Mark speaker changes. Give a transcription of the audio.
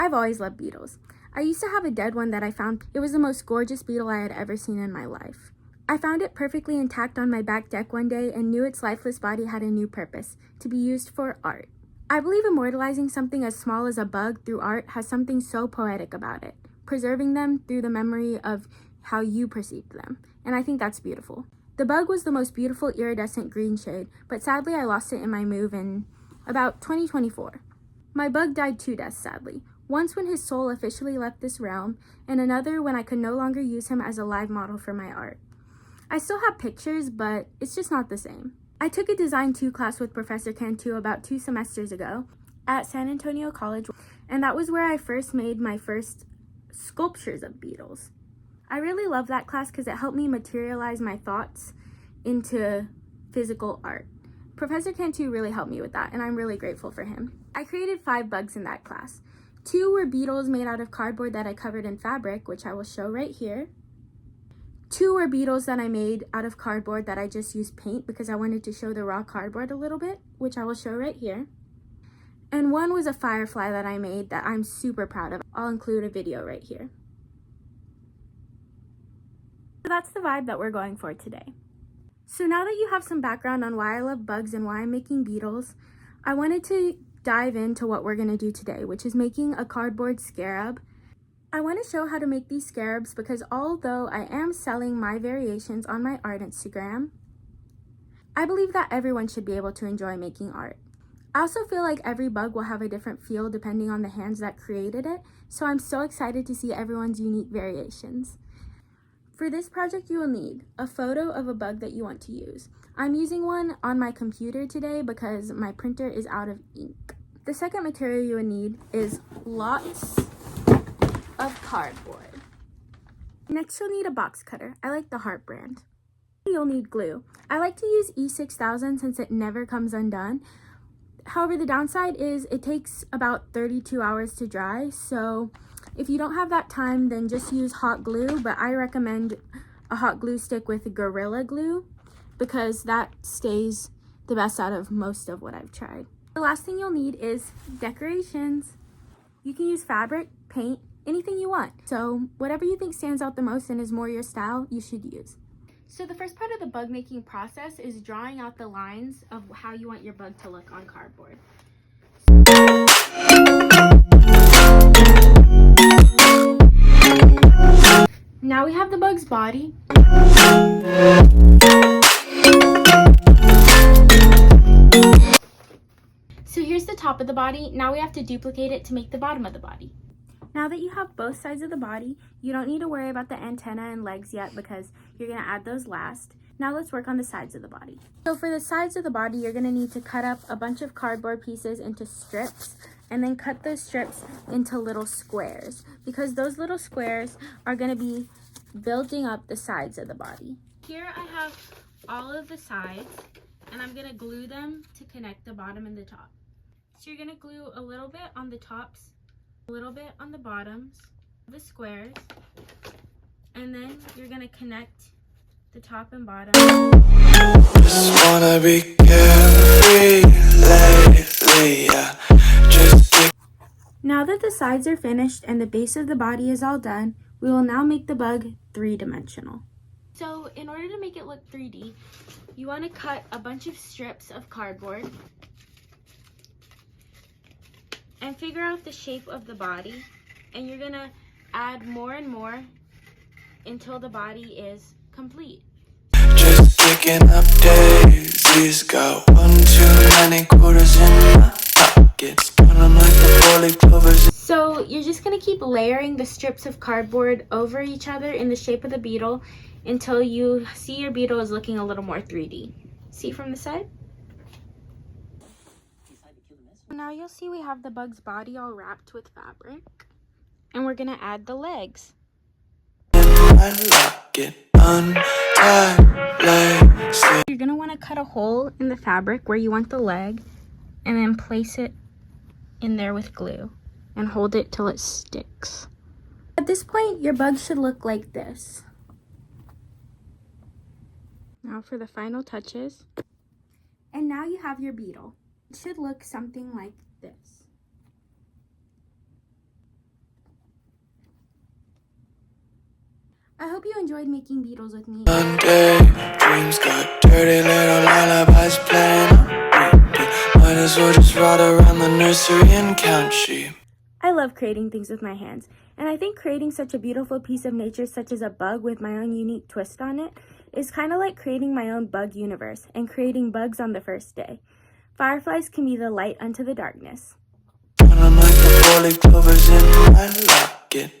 Speaker 1: I've always loved beetles. I used to have a dead one that I found. It was the most gorgeous beetle I had ever seen in my life. I found it perfectly intact on my back deck one day and knew its lifeless body had a new purpose, to be used for art. I believe immortalizing something as small as a bug through art has something so poetic about it, preserving them through the memory of how you perceived them, and I think that's beautiful. The bug was the most beautiful iridescent green shade, but sadly I lost it in my move in about 2024. My bug died 2 deaths, sadly. Once when his soul officially left this realm, and another when I could no longer use him as a live model for my art. I still have pictures, but it's just not the same. I took a Design 2 class with Professor Cantu about 2 semesters ago at San Antonio College, and that was where I first made my first sculptures of beetles. I really love that class because it helped me materialize my thoughts into physical art. Professor Cantu really helped me with that, and I'm really grateful for him. I created 5 bugs in that class. 2 were beetles made out of cardboard that I covered in fabric, which I will show right here. 2 were beetles that I made out of cardboard that I just used paint because I wanted to show the raw cardboard a little bit, which I will show right here. And 1 was a firefly that I made that I'm super proud of. I'll include a video right here. So that's the vibe that we're going for today. So now that you have some background on why I love bugs and why I'm making beetles, I wanted to dive into what we're going to do today, which is making a cardboard scarab. I want to show how to make these scarabs because although I am selling my variations on my art Instagram, I believe that everyone should be able to enjoy making art. I also feel like every bug will have a different feel depending on the hands that created it, so I'm so excited to see everyone's unique variations. For this project, you will need a photo of a bug that you want to use. I'm using one on my computer today because my printer is out of ink. The second material you will need is lots of cardboard. Next, you'll need a box cutter. I like the Heart brand. You'll need glue. I like to use E6000 since it never comes undone. However, the downside is it takes about 32 hours to dry, so if you don't have that time, then just use hot glue, but I recommend a hot glue stick with Gorilla Glue because that stays the best out of most of what I've tried. The last thing you'll need is decorations. You can use fabric, paint, anything you want. So whatever you think stands out the most and is more your style, you should use. So the first part of the bug making process is drawing out the lines of how you want your bug to look on cardboard. Now we have the bug's body. So here's the top of the body. Now we have to duplicate it to make the bottom of the body. Now that you have both sides of the body, you don't need to worry about the antenna and legs yet because you're going to add those last. Now let's work on the sides of the body. So for the sides of the body, you're going to need to cut up a bunch of cardboard pieces into strips and then cut those strips into little squares because those little squares are going to be building up the sides of the body. Here I have all of the sides and I'm going to glue them to connect the bottom and the top. So you're going to glue a little bit on the tops, a little bit on the bottoms of the squares, and then you're going to connect the top and bottom.
Speaker 2: Just wanna be carefree lately, yeah.
Speaker 1: Now that the sides are finished and the base of the body is all done, we will now make the bug 3-dimensional. So in order to make it look 3D, you want to cut a bunch of strips of cardboard and figure out the shape of the body, and you're going to add more and more until the body is complete.
Speaker 2: Just picking up daisies, got 1 too many quarters in my pockets, counting like the 4-leaf clovers.
Speaker 1: So you're just going to keep layering the strips of cardboard over each other in the shape of the beetle until you see your beetle is looking a little more 3D. See from the side? Now you'll see we have the bug's body all wrapped with fabric, and we're going to add the legs. You're going to want to cut a hole in the fabric where you want the leg and then place it in there with glue and hold it till it sticks. At this point, your bug should look like this. Now for the final touches. And now you have your beetle. It should look something like this. I hope you enjoyed making beetles with me.
Speaker 2: Monday, dreams got dirty little lullabies playing on repeat. Might as well just ride around the nursery and count sheep.
Speaker 1: I love creating things with my hands, and I think creating such a beautiful piece of nature such as a bug with my own unique twist on it is kind of like creating my own bug universe and creating bugs on the first day. Fireflies can be the light unto the darkness.
Speaker 2: Running like the 4-leaf clovers in my locket.